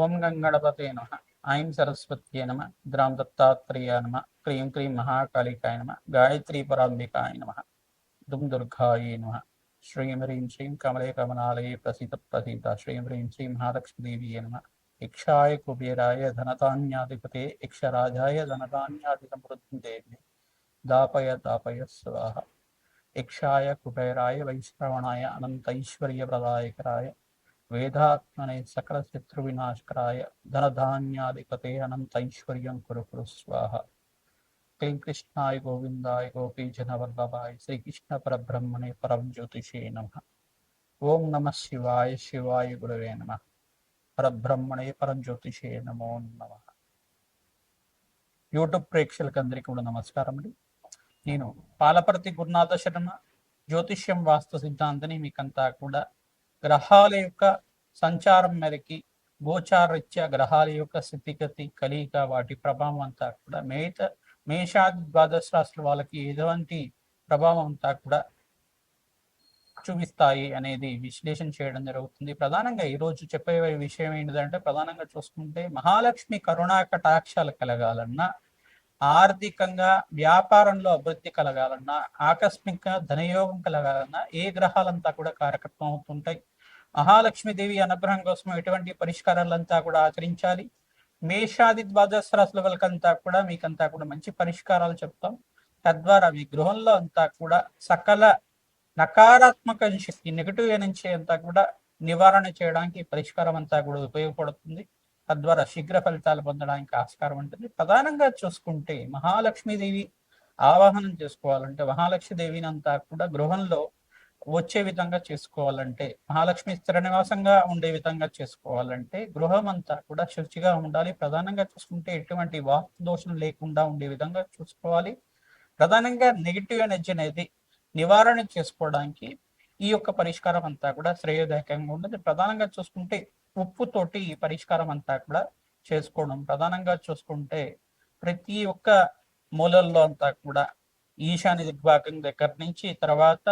ఓం గంగణపతే నమ. ఐం సరస్వత్యే నమ. గ్రాం దత్తాత్రేయ నమ. క్రీం క్రీం మహాకాళికాయ నమ. గాయత్రీ పరాంబికాయ నమ. దుం దుర్గాయే నమ. శ్రీం హ్రీం శ్రీం కమలే కమలాలయే ప్రసీత ప్రసీత. శ్రీం హ్రీం శ్రీం మహాలక్ష్మీదేవియే నమ. యక్షాయ కుబేరాయ ధనధాన్యాధిపతే యక్షరాజాయ ధనధాన్యాధిక సమృద్ధిం దేవి దాపయ దాపయ స్వాహ. యక్షాయ కుబేరాయ వైశ్రవణాయ అనంతైశ్వర్యప్రదాయకరాయ వేదాత్మనే సకల శత్రు వినాశకరాయ ధనధాన్యాధిపతే అనంతైశ్వర్యం కురు కురు స్వాహ. క్లీం కృష్ణాయ గోవిందాయ గోపీజనవల్లభాయ శ్రీకృష్ణ పరబ్రహ్మణే పరం జ్యోతిషే నమ. ఓం నమ శివాయ శివాయ గురవే నమ. పరబ్రహ్మణే పరం జ్యోతిషే నమో నమ. యూట్యూబ్ ప్రేక్షకులకు అందరికీ కూడా నమస్కారం అండి. నేను పాలపర్తి గురునాథ శర్మ, జ్యోతిష్యం వాస్తు సిద్ధాంతిని. మీకంతా కూడా గ్రహాల యొక్క సంచారం మేరకి గోచారరీత్యా గ్రహాల యొక్క స్థితిగతి కలియిక వాటి ప్రభావం అంతా కూడా మేషాది ద్వాదశ రాశుల వాళ్ళకి ఎటువంటి ప్రభావం అంతా కూడా చూపిస్తాయి అనేది విశ్లేషణ చేయడం జరుగుతుంది. ప్రధానంగా ఈరోజు చెప్పే విషయం ఏంటిదంటే, ప్రధానంగా చూసుకుంటే మహాలక్ష్మి కరుణా కటాక్షాలు కలగాలన్నా, ఆర్థికంగా వ్యాపారంలో అభివృద్ధి కలగాలన్నా, ఆకస్మిక ధనయోగం కలగాలన్నా ఏ గ్రహాలంతా కూడా కారకత్వం అవుతుంటాయి. మహాలక్ష్మీదేవి అనుగ్రహం కోసం ఎటువంటి పరిష్కారాలంతా కూడా ఆచరించాలి. మేషాది ద్వాదశ రాశుల వాళ్ళకంతా కూడా మీకంతా కూడా మంచి పరిష్కారాలు చెప్తాం. తద్వారా మీ గృహంలో అంతా కూడా సకల నకారాత్మక శక్తి, నెగిటివ్ ఎనర్జీ అంతా కూడా నివారణ చేయడానికి పరిష్కారం అంతా కూడా ఉపయోగపడుతుంది. తద్వారా శీఘ్ర ఫలితాలు పొందడానికి ఆస్కారం ఉంటుంది. ప్రధానంగా చూసుకుంటే మహాలక్ష్మీదేవి ఆవాహనం చేసుకోవాలంటే, మహాలక్ష్మీదేవిని అంతా కూడా గృహంలో వచ్చే విధంగా చేసుకోవాలంటే, మహాలక్ష్మి స్థిర నివాసంగా ఉండే విధంగా చేసుకోవాలంటే గృహం అంతా కూడా శుచిగా ఉండాలి. ప్రధానంగా చూసుకుంటే ఎటువంటి వాస్తు దోషం లేకుండా ఉండే విధంగా చూసుకోవాలి. ప్రధానంగా నెగిటివ్ ఎనర్జీ అనేది నివారణ చేసుకోవడానికి ఈ యొక్క పరిష్కారం అంతా కూడా శ్రేయోదాయకంగా ఉంటుంది. ప్రధానంగా చూసుకుంటే ఉప్పుతోటి ఈ పరిష్కారం అంతా కూడా చేసుకోవడం. ప్రధానంగా చూసుకుంటే ప్రతి ఒక్క మూలల్లో అంతా కూడా ఈశాన్య దిగ్భాగం దగ్గర నుంచి తర్వాత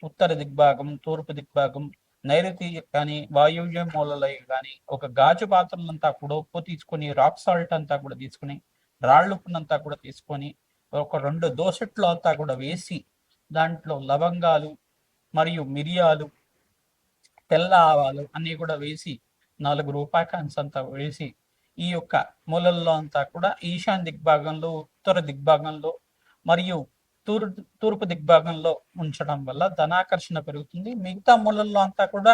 ఉత్తర దిగ్భాగం, తూర్పు దిగ్భాగం, నైరుతి కానీ వాయువ్య మూలలో కానీ ఒక గాజు పాత్రలంతా కూడా ఉప్పు తీసుకొని, రాక్ సాల్ట్ అంతా కూడా తీసుకుని, రాళ్ళుప్పునంతా కూడా తీసుకొని ఒక 2 దోసెట్లు అంతా కూడా వేసి, దాంట్లో లవంగాలు మరియు మిరియాలు, తెల్ల ఆవాలు అన్నీ కూడా వేసి 4 రూపాయి కాయిన్స్ అంతా వేసి ఈ యొక్క మూలల్లో అంతా కూడా ఈశాన్య దిగ్భాగంలో, ఉత్తర దిగ్భాగంలో మరియు తూర్పు దిగ్భాగంలో ఉంచడం వల్ల ధనాకర్షణ పెరుగుతుంది. మిగతా మూలల్లో అంతా కూడా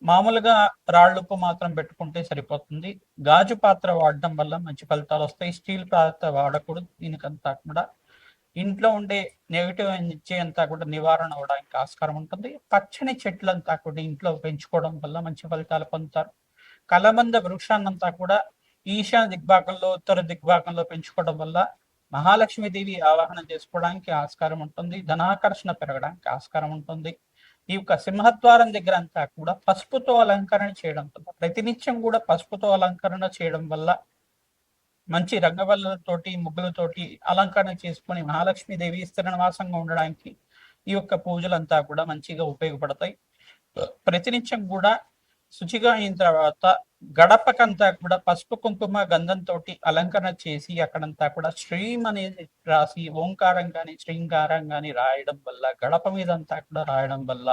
మామూలుగా రాళ్ళుప్పు మాత్రం పెట్టుకుంటే సరిపోతుంది. గాజు పాత్ర వాడడం వల్ల మంచి ఫలితాలు వస్తాయి. స్టీల్ పాత్ర వాడకూడదు. దీనికంతా కూడా ఇంట్లో ఉండే నెగిటివ్ ఎనర్జీ అంతా కూడా నివారణ అవడానికి ఆస్కారం ఉంటుంది. పచ్చని చెట్లంతా కూడా ఇంట్లో పెంచుకోవడం వల్ల మంచి ఫలితాలు పొందుతారు. కలబంద వృక్షాన్నంతా కూడా ఈశాన్య దిగ్భాగంలో, ఉత్తర దిగ్భాగంలో పెంచుకోవడం వల్ల మహాలక్ష్మీదేవి ఆవాహన చేసుకోవడానికి ఆస్కారం ఉంటుంది. ధనాకర్షణ పెరగడానికి ఆస్కారం ఉంటుంది. ఈ యొక్క సింహద్వారం దగ్గర అంతా కూడా పసుపుతో అలంకరణ చేయడం వల్ల, ప్రతినిత్యం కూడా పసుపుతో అలంకరణ చేయడం వల్ల, మంచి రంగవల్లులతోటి, ముగ్గులతోటి అలంకరణ చేసుకొని మహాలక్ష్మీదేవి స్థిర నివాసంగా ఉండడానికి ఈ యొక్క పూజలంతా కూడా మంచిగా ఉపయోగపడతాయి. ప్రతినిత్యం కూడా శుచిగా అయిన తర్వాత గడపకంతా కూడా పసుపు కుంకుమ గంధంతో అలంకరణ చేసి అక్కడంతా కూడా శ్రీం అనేది రాసి ఓంకారం కానీ శ్రీంకారం కానీ రాయడం వల్ల, గడప మీద అంతా కూడా రాయడం వల్ల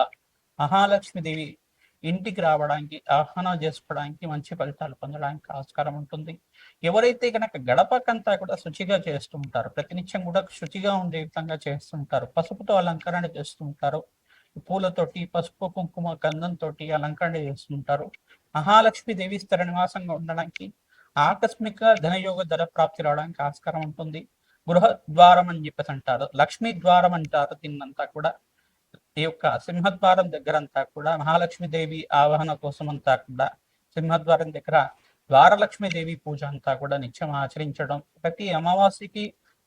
మహాలక్ష్మీదేవి ఇంటికి రావడానికి, ఆహ్వానం చేసుకోవడానికి, మంచి ఫలితాలు పొందడానికి ఆస్కారం ఉంటుంది. ఎవరైతే కనుక గడపకంతా కూడా శుచిగా చేస్తుంటారో, ప్రతినిత్యం కూడా శుచిగా ఉండే విధంగా చేస్తుంటారు, పసుపుతో అలంకరణ చేస్తుంటారు, పూలతోటి, పసుపు కుంకుమ గంధంతో అలంకరణ చేస్తుంటారు, మహాలక్ష్మీదేవి స్థిర నివాసంగా ఉండడానికి, ఆకస్మిక ధనయోగ ధర ప్రాప్తి రావడానికి ఆస్కారం ఉంటుంది. గృహ ద్వారం అని చెప్పేసి అంటారు, లక్ష్మీ ద్వారం అంటారు దీన్నంతా కూడా. ఈ యొక్క సింహద్వారం దగ్గర అంతా కూడా మహాలక్ష్మీదేవి ఆవాహన కోసం అంతా కూడా సింహద్వారం దగ్గర ద్వారలక్ష్మీదేవి పూజ అంతా కూడా నిత్యం ఆచరించడం, ప్రతి అమావాస్యకి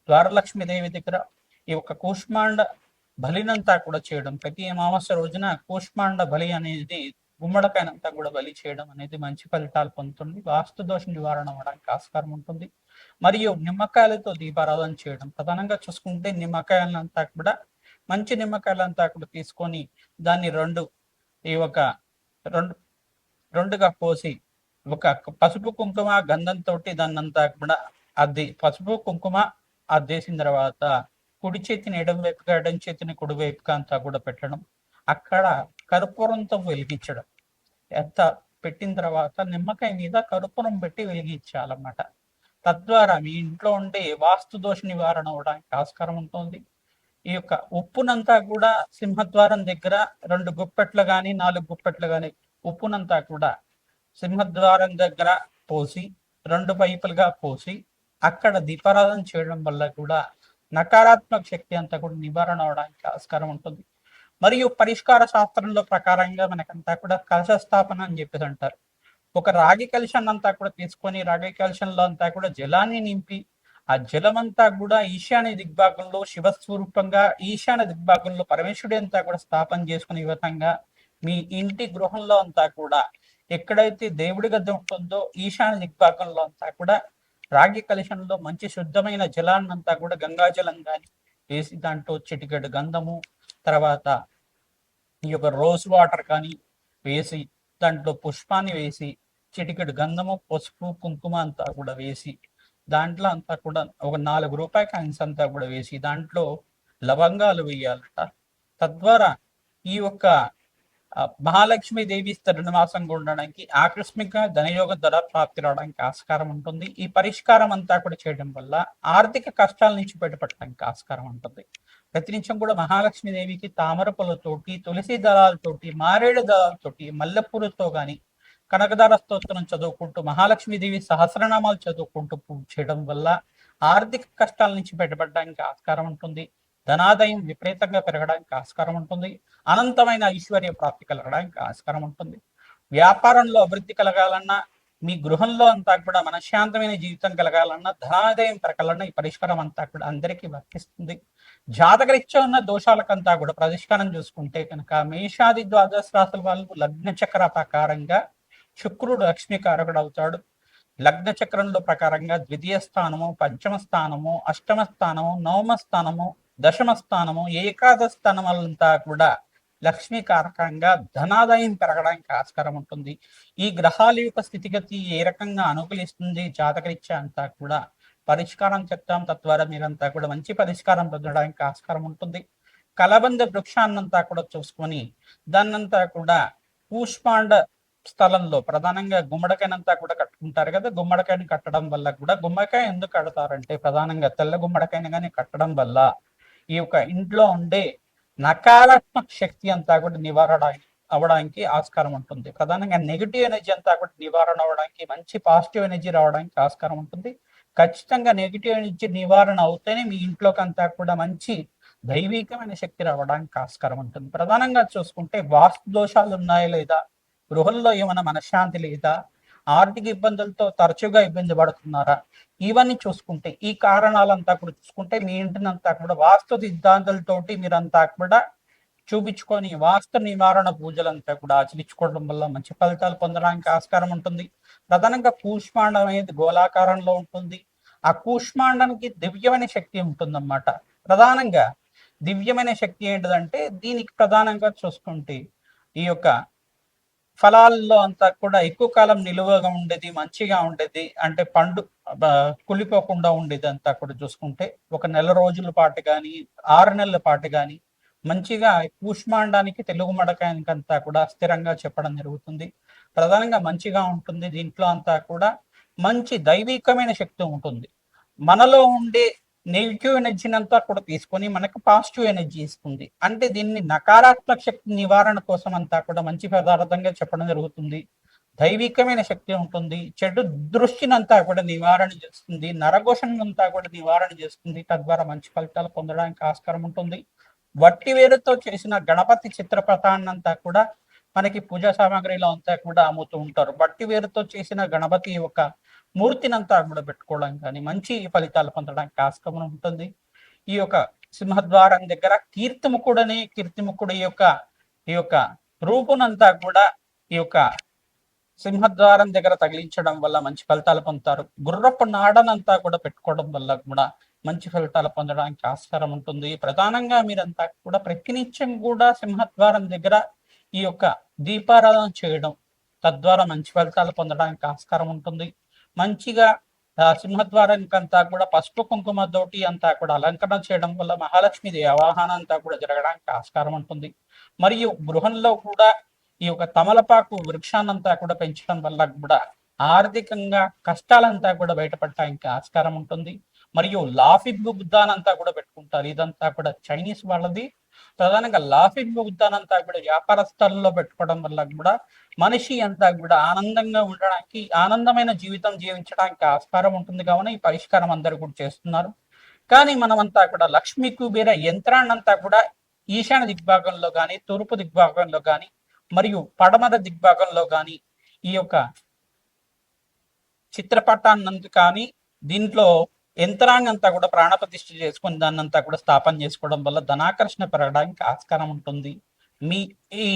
ద్వారలక్ష్మీదేవి దగ్గర ఈ యొక్క కూష్మాండ బలినంతా కూడా చేయడం, ప్రతి అమావాస్య రోజున కూష్మాండ బలి అనేది గుమ్మడికాయనంతా కూడా బలి చేయడం అనేది మంచి ఫలితాలు పొందుతుంది. వాస్తు దోష నివారణ అవ్వడానికి ఆస్కారం ఉంటుంది. మరియు నిమ్మకాయలతో దీపారాధన చేయడం. ప్రధానంగా చూసుకుంటే నిమ్మకాయలంతా కూడా మంచి నిమ్మకాయలంతా కూడా తీసుకొని దాన్ని ఈ ఒక రెండుగా పోసి ఒక పసుపు కుంకుమ గంధంతో దాన్నంతా కూడా పసుపు కుంకుమ అద్దేసిన తర్వాత కుడి చేతిని ఎడం వైపుగా, ఎడం చేతిని కుడి వైపుగా అంతా కూడా పెట్టడం, అక్కడ కర్పూరంతో వెలిగించడం. ఎంత పెట్టిన తర్వాత నిమ్మకాయ మీద కర్పూరం పెట్టి వెలిగించాలన్నమాట. తద్వారా మీ ఇంట్లో ఉండే వాస్తు దోష నివారణ అవడానికి ఆస్కారం ఉంటుంది. ఈ యొక్క ఉప్పునంతా కూడా సింహద్వారం దగ్గర 2 గుప్పెట్లు కానీ 4 గుప్పెట్లు కానీ ఉప్పునంతా కూడా సింహద్వారం దగ్గర పోసి 2 వైపులుగా పోసి అక్కడ దీపారాధన చేయడం వల్ల కూడా నకారాత్మక శక్తి అంతా కూడా నివారణ అవడానికి ఆస్కారం ఉంటుంది. మరియు పరిష్కార శాస్త్రంలో ప్రకారంగా మనకంతా కూడా కలశ స్థాపన అని చెప్పేసి అంటారు. ఒక రాగి కలశాన్ని అంతా కూడా తీసుకొని రాగి కలశంలో అంతా కూడా జలాన్ని నింపి ఆ జలమంతా కూడా ఈశాన్య దిగ్భాగంలో శివస్వరూపంగా, ఈశాన్య దిగ్భాగంలో పరమేశ్వరుడి అంతా కూడా స్థాపన చేసుకునే విధంగా మీ ఇంటి గృహంలో అంతా కూడా ఎక్కడైతే దేవుడి గద్దె ఉంటుందో ఈశాన్య దిగ్భాగంలో అంతా కూడా రాగి కలశంలో మంచి శుద్ధమైన జలాన్ని అంతా కూడా గంగాజలం కానీ వేసి దాంట్లో చిటికెడు గంధము, తర్వాత ఈ యొక్క రోజ్ వాటర్ కానీ వేసి దాంట్లో పుష్పాన్ని వేసి చిటికెడు గంధము, పసుపు, కుంకుమ అంతా కూడా వేసి దాంట్లో అంతా కూడా ఒక 4 రూపాయి కాయిన్స్ అంతా కూడా వేసి దాంట్లో లవంగాలు వేయాలట. తద్వారా ఈ యొక్క మహాలక్ష్మి దేవి స్థిరనివాసంగా ఉండడానికి, ఆకస్మిక ధనయోగ ధర ప్రాప్తి రావడానికి ఆస్కారం ఉంటుంది. ఈ పరిష్కారం అంతా కూడా చేయడం వల్ల ఆర్థిక కష్టాల నుంచి బయటపడడానికి ఆస్కారం ఉంటుంది. ప్రతి నిమిషం కూడా మహాలక్ష్మి దేవికి తామర పూలతోటి, తులసి దళాలతోటి, మారేడు దళాలతోటి, మల్లెపూలతో కానీ కనకదార స్తోత్రం చదువుకుంటూ మహాలక్ష్మీదేవి సహస్రనామాలు చదువుకుంటూ పూజ చేయడం వల్ల ఆర్థిక కష్టాల నుంచి బయటపడడానికి ఆస్కారం ఉంటుంది. ధనాదాయం విపరీతంగా పెరగడానికి ఆస్కారం ఉంటుంది. అనంతమైన ఐశ్వర్య ప్రాప్తి కలగడానికి ఆస్కారం ఉంటుంది. వ్యాపారంలో అభివృద్ధి కలగాలన్నా, మీ గృహంలో అంతా కూడా మనశ్శాంతమైన జీవితం కలగాలన్నా, ధనాదాయం పెరగాలన్నా ఈ పరిష్కారం అంతా కూడా అందరికీ వర్తిస్తుంది. జాతకరీత్యా ఉన్న దోషాలకంతా కూడా పరిష్కారం చూసుకుంటే కనుక మేషాది ద్వాదశ రాశుల వాళ్ళు లగ్న చక్ర ప్రకారంగా శుక్రుడు లక్ష్మీకారకుడు అవుతాడు. లగ్న చక్రంలో ప్రకారంగా ద్వితీయ స్థానము, పంచమ స్థానము, అష్టమ స్థానము, నవమ స్థానము, దశమ స్థానము, ఏకాదశ స్థానములంతా కూడా లక్ష్మీకారకంగా ధనాదాయం పెరగడానికి ఆస్కారం ఉంటుంది. ఈ గ్రహాల యొక్క స్థితిగతి ఏ రకంగా అనుకూలిస్తుంది జాతకరీత్యా అంతా కూడా పరిష్కారం చెప్తాం. తద్వారా మీరంతా కూడా మంచి పరిష్కారం పొందడానికి ఆస్కారం ఉంటుంది. కలబంద వృక్షాన్నంతా కూడా చూసుకొని దాన్నంతా కూడా కూష్మాండ స్థలంలో ప్రధానంగా గుమ్మడికాయనంతా కూడా కట్టుకుంటారు కదా. గుమ్మడికాయని కట్టడం వల్ల కూడా, గుమ్మడికాయ ఎందుకు కడతారంటే ప్రధానంగా తెల్ల గుమ్మడికాయని కానీ కట్టడం వల్ల ఈ యొక్క ఇంట్లో ఉండే నకారాత్మక శక్తి అంతా కూడా నివారణ అవడానికి ఆస్కారం ఉంటుంది. ప్రధానంగా నెగిటివ్ ఎనర్జీ అంతా కూడా నివారణ అవడానికి, మంచి పాజిటివ్ ఎనర్జీ రావడానికి ఆస్కారం ఉంటుంది. ఖచ్చితంగా నెగిటివ్ ఎనర్జీ నివారణ అవుతేనే మీ ఇంట్లోకి అంతా కూడా మంచి దైవికమైన శక్తి రావడానికి ఆస్కారం ఉంటుంది. ప్రధానంగా చూసుకుంటే వాస్తు దోషాలు ఉన్నాయా లేదా, గృహంలో ఏమైనా మనశ్శాంతి లేదా, ఆర్థిక ఇబ్బందులతో తరచుగా ఇబ్బంది పడుతున్నారా, ఇవన్నీ చూసుకుంటే, ఈ కారణాలంతా కూడా చూసుకుంటే మీ ఇంటినంతా కూడా వాస్తు సిద్ధాంతాలతోటి మీరంతా కూడా చూపించుకొని వాస్తు నివారణ పూజలంతా కూడా ఆచరించుకోవడం వల్ల మంచి ఫలితాలు పొందడానికి ఆస్కారం ఉంటుంది. ప్రధానంగా కూష్మాండం అనేది గోళాకారంలో ఉంటుంది. ఆ కూష్మాండానికి దివ్యమైన శక్తి ఉంటుందన్నమాట. ప్రధానంగా దివ్యమైన శక్తి ఏంటిదంటే దీనికి ప్రధానంగా చూసుకుంటే ఈ యొక్క ఫలాల్లో అంతా కూడా ఎక్కువ కాలం నిలువగా ఉండేది, మంచిగా ఉండేది, అంటే పండు కులిపోకుండా ఉండేది అంతా కూడా చూసుకుంటే ఒక 1 నెల రోజుల పాటు కానీ 6 నెలల పాటు కానీ మంచిగా కూష్మాండానికి, తెలుగు మడకానికి అంతా కూడా స్థిరంగా చెప్పడం జరుగుతుంది. ప్రధానంగా మంచిగా ఉంటుంది. దీంట్లో అంతా కూడా మంచి దైవికమైన శక్తి ఉంటుంది. మనలో ఉండే నెగిటివ్ ఎనర్జీని అంతా కూడా తీసుకొని మనకు పాజిటివ్ ఎనర్జీ ఇస్తుంది. అంటే దీన్ని నకారాత్మక శక్తి నివారణ కోసం అంతా కూడా మంచి పదార్థంగా చెప్పడం జరుగుతుంది. దైవికమైన శక్తి ఉంటుంది. చెడు దృష్టిని అంతా కూడా నివారణ చేస్తుంది. నరఘోషణ అంతా కూడా నివారణ చేస్తుంది. తద్వారా మంచి ఫలితాలు పొందడానికి ఆస్కారం ఉంటుంది. వట్టి వేరుతో చేసిన గణపతి చిత్రపటాన్ని అంతా కూడా మనకి పూజా సామాగ్రిలో అంతా కూడా అమ్ముతూ ఉంటారు. వట్టి వేరుతో చేసిన గణపతి యొక్క మూర్తినంతా కూడా పెట్టుకోవడం కానీ మంచి ఫలితాలు పొందడానికి ఆస్కారం ఉంటుంది. ఈ యొక్క సింహద్వారం దగ్గర కీర్తిముఖుడు ఈ యొక్క రూపునంతా కూడా ఈ యొక్క సింహద్వారం దగ్గర తగిలించడం వల్ల మంచి ఫలితాలు పొందుతారు. గుర్రపు నాడనంతా కూడా పెట్టుకోవడం వల్ల కూడా మంచి ఫలితాలు పొందడానికి ఆస్కారం ఉంటుంది. ప్రధానంగా మీరంతా కూడా ప్రతినిత్యం కూడా సింహద్వారం దగ్గర ఈ యొక్క దీపారాధన చేయడం, తద్వారా మంచి ఫలితాలు పొందడానికి ఆస్కారం ఉంటుంది. మంచిగా సింహద్వారానికంతా కూడా పసుపు కుంకుమతోటి అంతా కూడా అలంకరణ చేయడం వల్ల మహాలక్ష్మీదేవి ఆవాహన అంతా కూడా జరగడానికి ఆస్కారం ఉంటుంది. మరియు గృహంలో కూడా ఈ యొక్క తమలపాకు వృక్షాన్నంతా కూడా పెంచడం వల్ల కూడా ఆర్థికంగా కష్టాలంతా కూడా బయటపడటానికి ఆస్కారం ఉంటుంది. మరియు లాఫింగ్ బుద్ధానంతా కూడా పెట్టుకుంటారు. ఇదంతా కూడా చైనీస్ వాళ్ళది. ప్రధానంగా లాఫింగ్ బుద్ధానంతా కూడా వ్యాపార స్థలంలో పెట్టుకోవడం వల్ల కూడా మనిషి అంతా కూడా ఆనందంగా ఉండడానికి, ఆనందమైన జీవితం జీవించడానికి ఆస్కారం ఉంటుంది. కావున ఈ పరిష్కారం అందరూ కూడా చేస్తున్నారు. కానీ మనమంతా కూడా లక్ష్మీ కుబేర యంత్రాన్నంతా కూడా ఈశాన్య దిగ్భాగంలో కానీ, తూర్పు దిగ్భాగంలో కానీ, మరియు పడమర దిగ్భాగంలో కానీ ఈ యొక్క చిత్రపటాన్నందు కానీ దీంట్లో యంత్రాంగం అంతా కూడా ప్రాణప్రతిష్ఠ చేసుకుని దాన్నంతా కూడా స్థాపన చేసుకోవడం వల్ల ధనాకర్షణ పెరగడానికి ఆస్కారం ఉంటుంది. మీ ఈ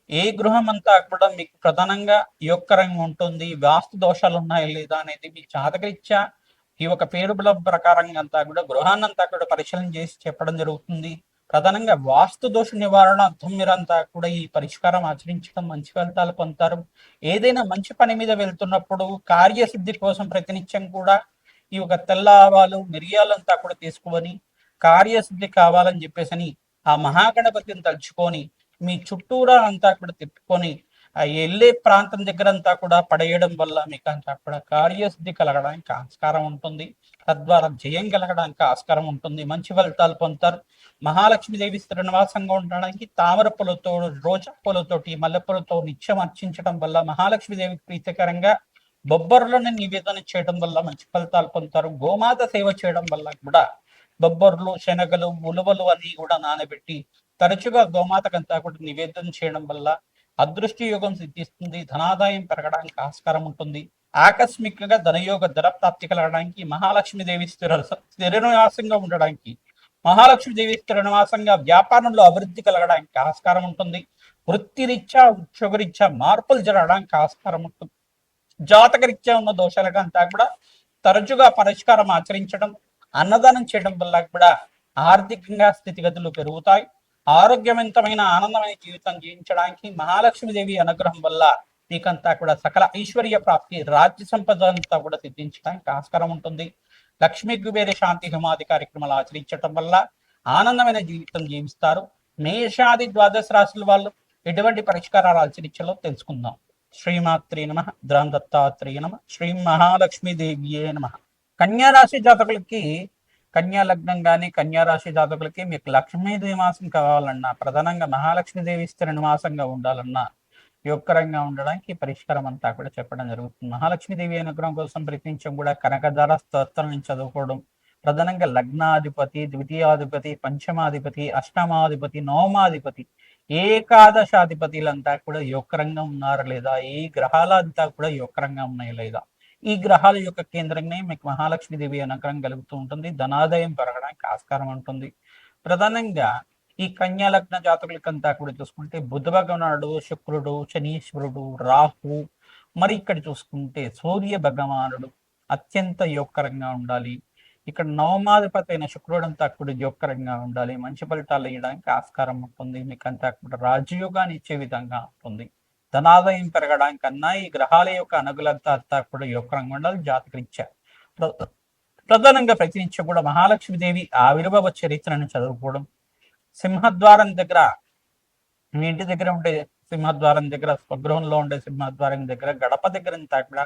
ఏ గృహం అంతా కూడా మీకు ప్రధానంగా యోగకరంగా ఉంటుంది, వాస్తు దోషాలు ఉన్నాయా లేదా అనేది మీ జాతకరీత్యా ఈ ఒక పేరు బలం ప్రకారంగా అంతా కూడా గృహాన్నంతా కూడా పరిశీలన చేసి చెప్పడం జరుగుతుంది. ప్రధానంగా వాస్తు దోష నివారణార్థం మీరంతా కూడా ఈ పరిష్కారం ఆచరించడం మంచి ఫలితాలు పొందుతారు. ఏదైనా మంచి పని మీద వెళ్తున్నప్పుడు కార్యసిద్ధి కోసం ప్రతినిత్యం కూడా ఈ యొక్క తెల్ల ఆవాలు, మిరియాలు అంతా కూడా తీసుకొని కార్యసిద్ధి కావాలని చెప్పేసి ఆ మహాగణపతిని తలుచుకొని మీ చుట్టూరా అంతా కూడా తిప్పుకొని ఆ వెళ్ళే ప్రాంతం దగ్గర అంతా కూడా పడేయడం వల్ల మీకు అంతా కూడా కార్యసిద్ధి కలగడానికి ఆస్కారం ఉంటుంది. తద్వారా జయం కలగడానికి ఆస్కారం ఉంటుంది. మంచి ఫలితాలు పొందుతారు. మహాలక్ష్మీదేవి శ్రీనివాసంగా ఉండడానికి తామర పూలతో, రోజా పూలతోటి, మల్లెపూలతో నిత్యం అర్చించడం వల్ల మహాలక్ష్మీదేవికి ప్రీతికరంగా బొబ్బర్లను నివేదన చేయడం వల్ల మంచి ఫలితాలు పొందుతారు. గోమాత సేవ చేయడం వల్ల కూడా బొబ్బర్లు, శనగలు, ఉలువలు అన్ని కూడా నానబెట్టి తరచుగా గోమాతకంతా కూడా నివేదన చేయడం వల్ల అదృష్టి యోగం సిద్ధిస్తుంది. ధనాదాయం పెరగడానికి ఆస్కారం ఉంటుంది. ఆకస్మికంగా ధనయోగ ధర ప్రాప్తి కలగడానికి మహాలక్ష్మీదేవి స్థిర నివాసంగా ఉండడానికి, మహాలక్ష్మీదేవి స్థిర నివాసంగా వ్యాపారంలో అభివృద్ధి కలగడానికి ఆస్కారం ఉంటుంది. వృత్తిరీత్యా, ఉద్యోగరీత్యా మార్పులు జరగడానికి ఆస్కారం ఉంటుంది. జాతకరీత్యా ఉన్న దోషాలకు అంతా కూడా తరచుగా పరిష్కారం ఆచరించడం, అన్నదానం చేయడం వల్ల కూడా ఆర్థికంగా స్థితిగతులు పెరుగుతాయి. ఆరోగ్యవంతమైన ఆనందమైన జీవితం జీవించడానికి మహాలక్ష్మీదేవి అనుగ్రహం వల్ల మీకంతా కూడా సకల ఐశ్వర్య ప్రాప్తి, రాజ్య సంపద అంతా కూడా సిద్ధించడానికి ఆస్కారం ఉంటుంది. లక్ష్మీ కుబేర శాంతి హోమాది కార్యక్రమాలు ఆచరించడం వల్ల ఆనందమైన జీవితం జీవిస్తారు. మేషాది ద్వాదశ రాశుల వాళ్ళు ఎటువంటి పరిష్కారాలు ఆచరించాలో తెలుసుకుందాం. శ్రీమాత్రే నమ, ద్రాం దత్తాత్రేయ నమ, శ్రీ మహాలక్ష్మీదేవియే నమ. కన్యారాశి జాతకులకి, కన్యా లగ్నం కానీ కన్యారాశి జాతకులకి మీకు లక్ష్మీదేవి నివాసం కావాలన్నా, ప్రధానంగా మహాలక్ష్మీదేవి స్థిర నివాసంగా ఉండాలన్నా, యోగకరంగా ఉండడానికి పరిష్కారం అంతా కూడా చెప్పడం జరుగుతుంది. మహాలక్ష్మీదేవి అనుగ్రహం కోసం ప్రయత్నించడం కూడా కనకధార స్తోత్రం చదువుకోవడం, ప్రధానంగా లగ్నాధిపతి, ద్వితీయాధిపతి, పంచమాధిపతి, అష్టమాధిపతి, నవమాధిపతి, ఏకాదశాధిపతులంతా కూడా యోగకరంగా ఉన్నారా లేదా, ఈ గ్రహాలంతా కూడా యోగకరంగా ఉన్నాయి లేదా, ఈ గ్రహాల యొక్క కేంద్రంగా మీకు మహాలక్ష్మీదేవి అనుగ్రహం కలుగుతూ ఉంటుంది. ధనాదాయం పెరగడానికి ఆస్కారం ఉంటుంది. ప్రధానంగా ఈ కన్యా లగ్న జాతకులకంతా కూడా చూసుకుంటే బుధ భగవానుడు, శుక్రుడు, శనీశ్వరుడు, రాహు, మరి ఇక్కడ చూసుకుంటే సూర్య భగవానుడు అత్యంత యోగకరంగా ఉండాలి. ఇక్కడ నవమాధిపతి అయిన శుక్రుడు అంతా కూడా యోగకరంగా ఉండాలి. మంచి ఫలితాలు ఇవ్వడానికి ఆస్కారం ఉంటుంది. మీకు అంతా కూడా రాజయోగాన్ని ఇచ్చే విధంగా ఉంటుంది. ధనాదాయం పెరగడానికన్నా ఈ గ్రహాల యొక్క అనుగులంతా కూడా యోగకరంగా ఉండాలి. జాతకరీత్యా ప్రధానంగా ప్రతినిత్యం కూడా మహాలక్ష్మీదేవి ఆవిర్భావ చరిత్రను చదువుకోవడం, సింహద్వారం దగ్గర, మీ ఇంటి దగ్గర ఉండే సింహద్వారం దగ్గర, స్వగృహంలో ఉండే సింహద్వారం దగ్గర, గడప దగ్గర అంతా కూడా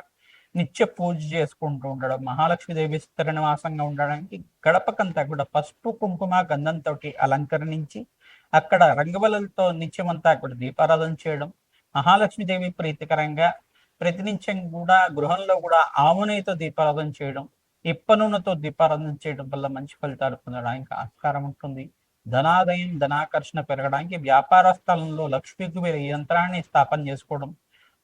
నిత్య పూజ చేసుకుంటూ ఉండడం, మహాలక్ష్మీదేవి స్థిర నివాసంగా ఉండడానికి గడపకంతా కూడా పసుపు, కుంకుమ, గంధంతో అలంకరించి అక్కడ రంగవల్లులతో నిత్యమంతా కూడా దీపారాధన చేయడం, మహాలక్ష్మీదేవి ప్రీతికరంగా ప్రతినిత్యం కూడా గృహంలో కూడా ఆవునేతో దీపారాధన చేయడం, ఇప్ప నూనెతో దీపారాధన చేయడం వల్ల మంచి ఫలితాలు పొందడానికి ఆస్కారం ఉంటుంది. ధనాదాయం, ధనాకర్షణ పెరగడానికి వ్యాపార స్థలంలో లక్ష్మీ కుబేర యంత్రాన్ని స్థాపన చేసుకోవడం,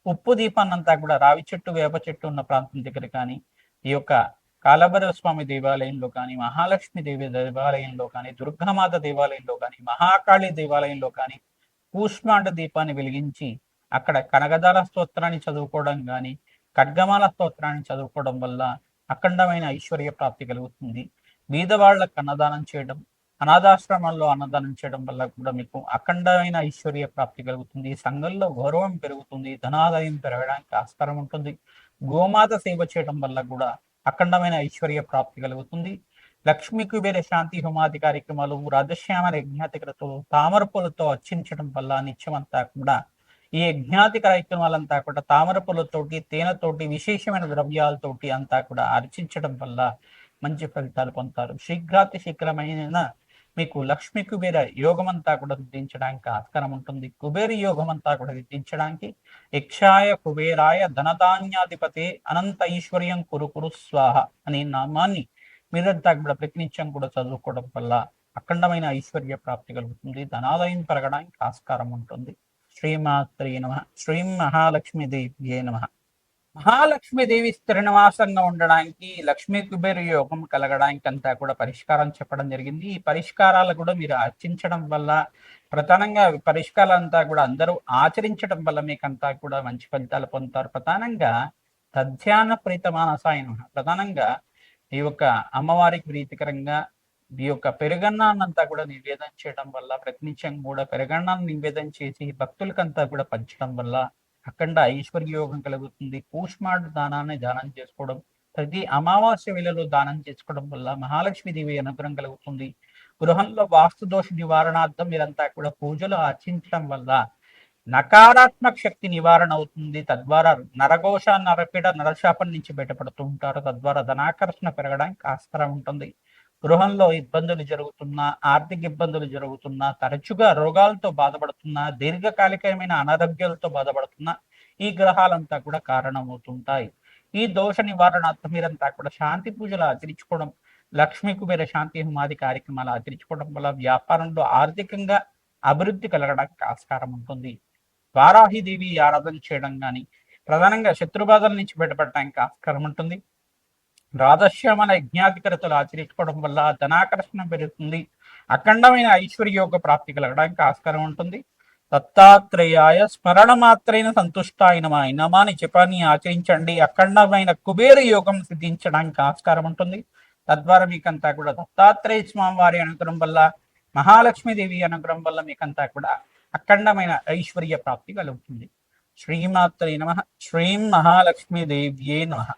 ఉప్పు దీపాన్నంతా కూడా రావి చెట్టు, వేప చెట్టు ఉన్న ప్రాంతం దగ్గర కానీ, ఈ యొక్క కాలభైరవ స్వామి దేవాలయంలో కానీ, మహాలక్ష్మి దేవి దేవాలయంలో కానీ, దుర్గామాత దేవాలయంలో కానీ, మహాకాళి దేవాలయంలో కానీ కూష్మాండ దీపాన్ని వెలిగించి అక్కడ కనకదార స్తోత్రాన్ని చదువుకోవడం కానీ, ఖడ్గమాల స్తోత్రాన్ని చదువుకోవడం వల్ల అఖండమైన ఐశ్వర్య ప్రాప్తి కలుగుతుంది. బీదవాళ్లకు అన్నదానం చేయడం, అనాథాశ్రమాల్లో అన్నదానం చేయడం వల్ల కూడా మీకు అఖండమైన ఐశ్వర్య ప్రాప్తి కలుగుతుంది. సంఘంలో గౌరవం పెరుగుతుంది, ధనాదాయం పెరగడానికి ఆస్కారం ఉంటుంది. గోమాత సేవ చేయడం వల్ల కూడా అఖండమైన ఐశ్వర్య ప్రాప్తి కలుగుతుంది. లక్ష్మీ కుబేర శాంతి హోమాది కార్యక్రమాలు, రాజశ్యామల యజ్ఞాతికలతో తామర పూలతో అర్చించడం వల్ల నిత్యమంతా కూడా ఈ యజ్ఞాతి కార్యక్రమాలంతా కూడా తామర పూలతోటి, తేనెతోటి, విశేషమైన ద్రవ్యాలతోటి అంతా కూడా అర్చించడం వల్ల మంచి ఫలితాలు పొందుతారు. శీఘ్రాతి శీఘ్రమైన మీకు లక్ష్మీ కుబేర యోగం అంతా కూడా సిద్ధించడానికి ఆస్కారం ఉంటుంది. కుబేర యోగం అంతా కూడా సిద్ధించడానికి యక్షాయ కుబేరాయ ధనధాన్యాధిపతే అనంత ఐశ్వర్యం కురు కురు స్వాహ అనే నామాన్ని మీరంతా కూడా ప్రతినిత్యం కూడా చదువుకోవడం వల్ల అఖండమైన ఐశ్వర్య ప్రాప్తి కలుగుతుంది. ధనాదాయం పెరగడానికి ఆస్కారం ఉంటుంది. శ్రీమాత్రే నమః. శ్రీ మహాలక్ష్మీదేవియే నమః. మహాలక్ష్మీదేవి స్థిర నివాసంగా ఉండడానికి, లక్ష్మీ కుబేర యోగం కలగడానికి అంతా కూడా పరిష్కారం చెప్పడం జరిగింది. ఈ పరిష్కారాలు కూడా మీరు ఆచరించడం వల్ల, ప్రధానంగా పరిష్కారాలంతా కూడా అందరూ ఆచరించడం వల్ల మీకంతా కూడా మంచి ఫలితాలు పొందుతారు. ప్రధానంగా తధ్యాన ప్రీత మానసాయన, ప్రధానంగా ఈ యొక్క అమ్మవారికి ప్రీతికరంగా ఈ యొక్క పెరుగన్నాన్నంతా కూడా నివేదన చేయడం వల్ల, ప్రతినిత్యం కూడా పెరుగన్నాన్ని నివేదన చేసి భక్తులకంతా కూడా పంచడం వల్ల అఖండ ఐశ్వర్య యోగం కలుగుతుంది. కూష్మాడు దానాన్ని దానం చేసుకోవడం, ప్రతి అమావాస్య వేళలో దానం చేసుకోవడం వల్ల మహాలక్ష్మీదేవి అనుగ్రహం కలుగుతుంది. గృహంలో వాస్తు దోష నివారణార్థం మీరంతా కూడా పూజలు ఆచరించడం వల్ల నకారాత్మక శక్తి నివారణ అవుతుంది. తద్వారా నరఘోష, నరపిడ, నరశాపం నుంచి బయటపడుతూ ఉంటారు. తద్వారా ధనాకర్షణ పెరగడానికి ఆస్కారం ఉంటుంది. గృహంలో ఇబ్బందులు జరుగుతున్నా, ఆర్థిక ఇబ్బందులు జరుగుతున్నా, తరచుగా రోగాలతో బాధపడుతున్నా, దీర్ఘకాలికమైన అనారోగ్యాలతో బాధపడుతున్నా ఈ గ్రహాలంతా కూడా కారణమవుతుంటాయి. ఈ దోష నివారణార్థం మీరంతా కూడా శాంతి పూజలు ఆచరించుకోవడం, లక్ష్మీ కుబేర శాంతి హోమాది కార్యక్రమాలు ఆచరించుకోవడం వల్ల వ్యాపారంలో ఆర్థికంగా అభివృద్ధి కలగడానికి ఆస్కారం ఉంటుంది. వారాహిదేవి ఆరాధన చేయడం కానీ, ప్రధానంగా శత్రుబాధల నుంచి బయటపడడానికి ఆస్కారం ఉంటుంది. రాధశ్యామల యజ్ఞాధికరతలు ఆచరించుకోవడం వల్ల ధనాకర్షణ పెరుగుతుంది. అఖండమైన ఐశ్వర్యోగ ప్రాప్తి కలగడానికి ఆస్కారం ఉంటుంది. దత్తాత్రేయాయ స్మరణ మాత్రైన సంతుష్టాయన నమాని జపాన్ని ఆచరించండి. అఖండమైన కుబేర యోగం సిద్ధించడానికి ఆస్కారం ఉంటుంది. తద్వారా మీకంతా కూడా దత్తాత్రేయ స్వామి వారి అనుగ్రహం వల్ల, మహాలక్ష్మీదేవి అనుగ్రహం వల్ల మీకంతా కూడా అఖండమైన ఐశ్వర్య ప్రాప్తి కలుగుతుంది. శ్రీమాత్రే నమః. శ్రీం మహాలక్ష్మీదేవ్యే నమః.